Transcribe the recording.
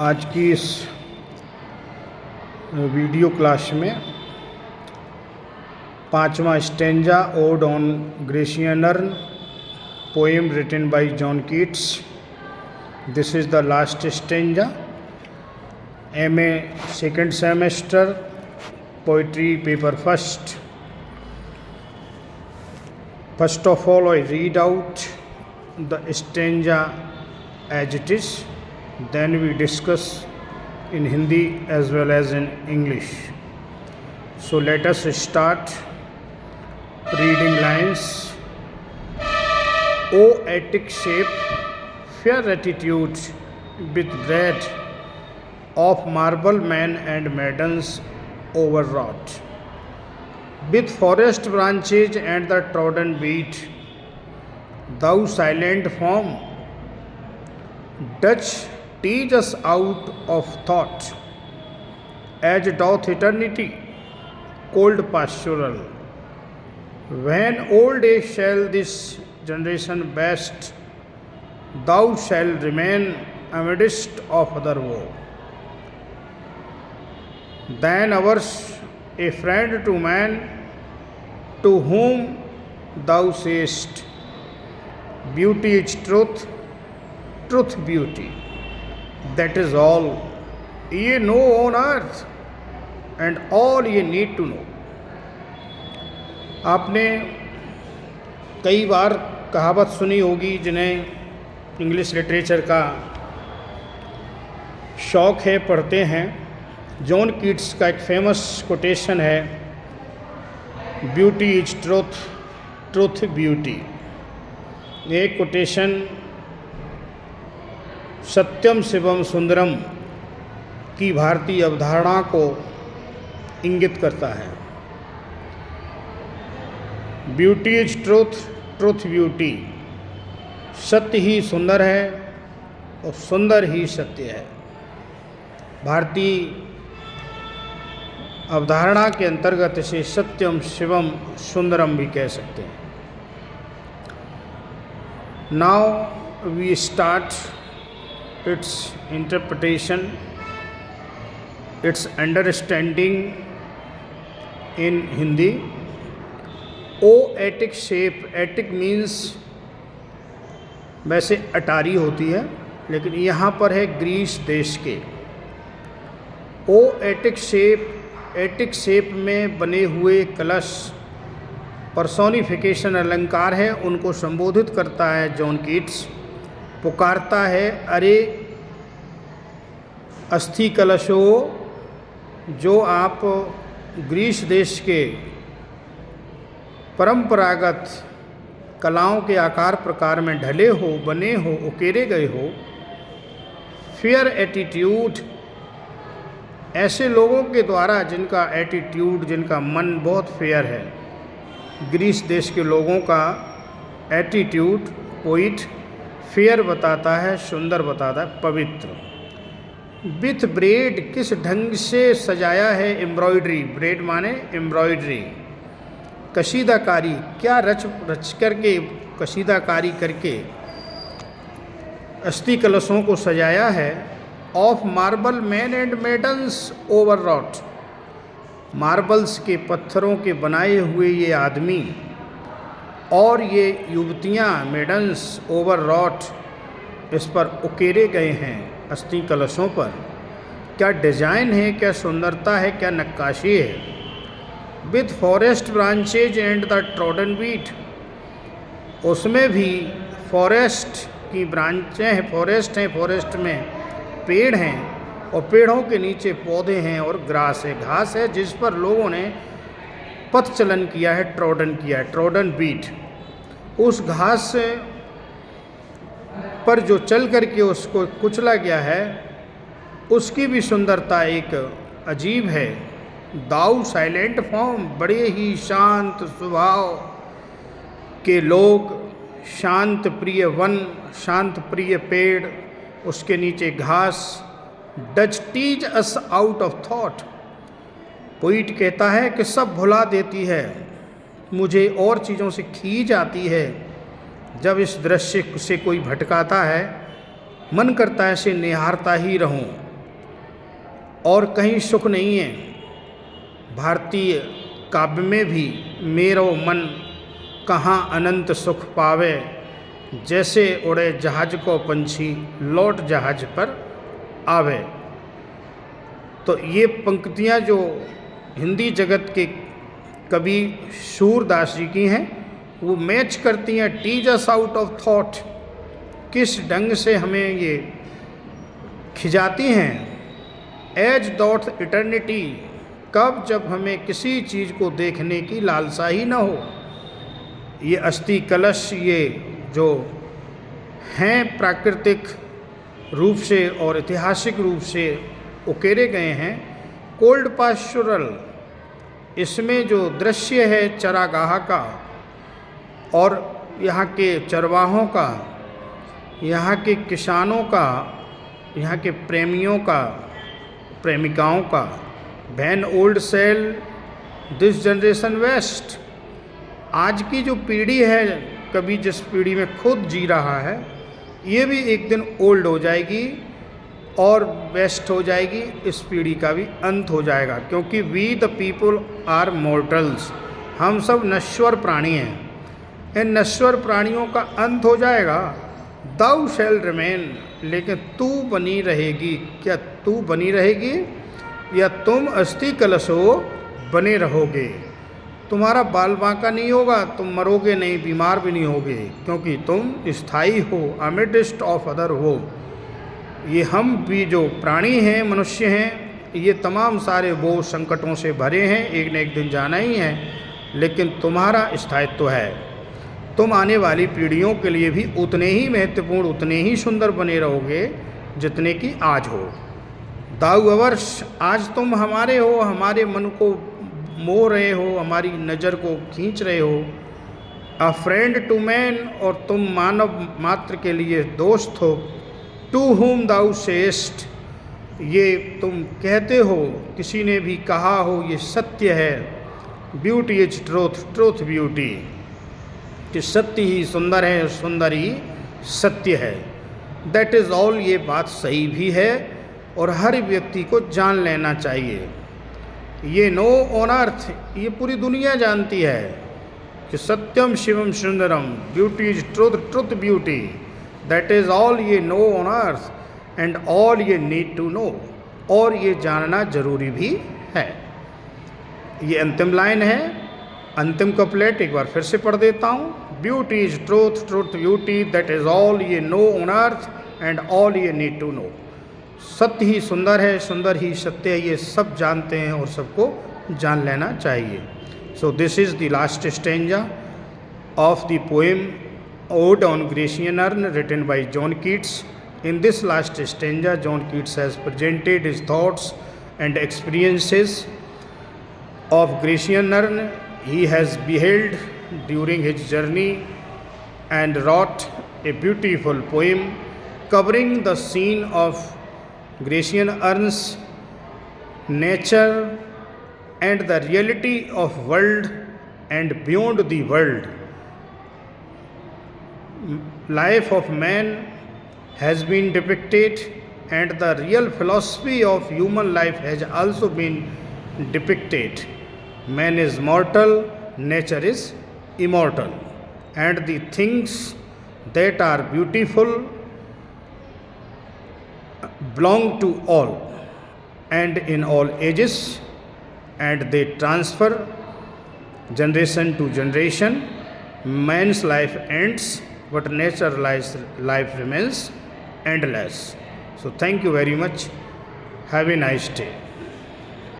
आज की इस वीडियो क्लास में 5वां stanza ode on Grecian urn, poem written by John Keats. This is the last stanza. MA second semester, poetry paper first. First of all, I read out the stanza as it is. Then we discuss in Hindi as well as in English. So let us start reading lines. O Attic shape, fair attitude, with bread of marble men and maidens overwrought, with forest branches and the trodden beat, thou silent form, dost teach us out of thought, as doth eternity, cold pastoral. When old age shall this generation best, thou shalt remain amidst of other woe. Then ours a friend to man, to whom thou sayest, beauty is truth, truth beauty. That is all ye know on earth and all ye need to know. आपने कई बार कहावत सुनी होगी, जिन्हें English literature का शौक़ है, पढ़ते हैं. जॉन कीट्स का एक फेमस कोटेशन है, beauty is truth, truth beauty. ये कोटेशन सत्यम शिवम सुंदरम की भारतीय अवधारणा को इंगित करता है. Beauty is truth, truth beauty. सत्य ही सुंदर है और सुंदर ही सत्य है. भारतीय अवधारणा के अंतर्गत इसे सत्यम शिवम सुंदरम भी कह सकते हैं. Now we start its interpretation, its understanding in Hindi. O Attic shape, Attic means वैसे अटारी होती है, लेकिन यहाँ पर है ग्रीस देश के. ओ एटिक शेप, एटिक शेप में बने हुए कलश पर्सोनिफिकेशन अलंकार है, उनको संबोधित करता है जॉन कीट्स. पुकारता है, अरे अस्थि कलशों, जो आप ग्रीस देश के परंपरागत कलाओं के आकार प्रकार में ढले हो, बने हो, उकेरे गए हो. फेयर एटीट्यूड, ऐसे लोगों के द्वारा जिनका एटीट्यूड, जिनका मन बहुत फेयर है. ग्रीस देश के लोगों का एटीट्यूड पोइट फेयर बताता है, सुंदर बताता है, पवित्र. विथ ब्रेड, किस ढंग से सजाया है एम्ब्रॉयडरी. ब्रेड माने एम्ब्रॉयडरी, कशीदाकारी. क्या रच करके, कशीदाकारी करके अस्थि कलशों को सजाया है. Of marble man and maidens overwrought, marbles के पत्थरों के बनाए हुए ये आदमी और ये युवतियाँ, मेडन्स ओवररॉट, इस पर उकेरे गए हैं अस्थि कलशों पर. क्या डिजाइन है, क्या सुंदरता है, क्या नक्काशी है. With forest branches and the trodden beat, उसमें भी फॉरेस्ट की ब्रांचें हैं, फॉरेस्ट हैं, फॉरेस्ट में पेड़ हैं और पेड़ों के नीचे पौधे हैं और ग्रास है, घास है, जिस पर लोगों ने पथ चलन किया है, ट्रॉडन किया है, ट्रॉडन बीट. उस घास पर जो चल करके उसको कुचला गया है, उसकी भी सुंदरता एक अजीब है. दाऊ साइलेंट फॉर्म, बड़े ही शांत स्वभाव के लोग, शांत प्रिय वन, शांत प्रिय पेड़, उसके नीचे घास. Does teach us out of thought, poet कहता है कि सब भुला देती है, मुझे और चीज़ों से खींच आती है. जब इस दृश्य से कोई भटकाता है, मन करता है इसे निहारता ही रहूं. और कहीं सुख नहीं है। भारतीय काव्य में भी मेरो मन कहाँ अनंत सुख पावे, जैसे उड़े जहाज को पंछी लौट जहाज पर आवे। तो ये पंक्तियाँ जो हिंदी जगत के कवि सूरदास जी की हैं, वो मैच करती हैं tease us out of thought, किस ढंग से हमें ये खिंचाती हैं। एज डॉट इटर्निटी, कब जब हमें किसी चीज़ को देखने की लालसा ही ना हो। ये अस्थि कलश ये जो हैं प्राकृतिक रूप से और ऐतिहासिक रूप से उकेरे गए हैं। कोल्ड पास्चुरल, इसमें जो दृश्य है चरागाह का और यहाँ के चरवाहों का, यहाँ के किसानों का, यहाँ के प्रेमियों का, प्रेमिकाओं का, when old shall this generation waste. आज की जो पीढ़ी है, कभी जिस पीढ़ी में खुद जी रहा है, ये भी एक दिन ओल्ड हो जाएगी और वेस्ट हो जाएगी। इस पीढ़ी का भी अंत हो जाएगा, क्योंकि we the people are mortals, हम सब नश्वर प्राणी हैं। इन नश्वर प्राणियों का अंत हो जाएगा। दाउ शैल रिमेन, लेकिन तू बनी रहेगी। क्या तू बनी रहेगी या तुम अस्थि कलश हो बने रहोगे? तुम्हारा बाल बांका नहीं होगा, तुम मरोगे नहीं, बीमार भी नहीं होगे, क्योंकि तुम स्थायी हो, अमिडिस्ट ऑफ अदर हो। ये हम भी जो प्राणी हैं, मनुष्य हैं, ये तमाम सारे वो संकटों से भरे हैं, एक न एक दिन जाना ही है, लेकिन तुम्हारा स्थायित्व है। तुम आने वाली पीढ़ियों के लिए भी उतने ही महत्वपूर्ण, उतने ही सुंदर बने रहोगे जितने कि आज हो। दाऊ अवर्ष, आज तुम हमारे हो, हमारे मन को मोह रहे हो, हमारी नज़र को खींच रहे हो। अ फ्रेंड टू मैन, और तुम मानव मात्र के लिए दोस्त हो। टू हुम दाउ सेस्ट, ये तुम कहते हो, किसी ने भी कहा हो, ये सत्य है। Beauty is truth, truth beauty, कि सत्य ही सुंदर है, सुंदर ही सत्य है। दैट इज़ ऑल, ये बात सही भी है और हर व्यक्ति को जान लेना चाहिए। ये नो ऑन अर्थ, ये पूरी दुनिया जानती है कि सत्यम शिवम सुंदरम, beauty is truth, truth beauty, that is all ye know on earth and all ye need to know, और ये जानना जरूरी भी है। ये अंतिम लाइन है, अंतिम कपलेट एक बार फिर से पढ़ देता हूँ। Beauty is truth, truth beauty, that is all ye know on earth and all ye need to know. सत्य ही सुंदर है, सुंदर ही सत्य है, ये सब जानते हैं और सबको जान लेना चाहिए। So this is the last stanza of the poem ode on Grecian urn, written by John Keats. In this last stanza, John Keats has presented his thoughts and experiences of Grecian urn he has beheld during his journey, and wrote a beautiful poem covering the scene of Grecian urns, nature and the reality of world and beyond the world. Life of man has been depicted, and the real philosophy of human life has also been depicted. Man is mortal, nature is immortal, and the things that are beautiful belong to all and in all ages, and they transfer generation to generation. Man's life ends, but nature's life remains endless. So thank you very much. Have a nice day.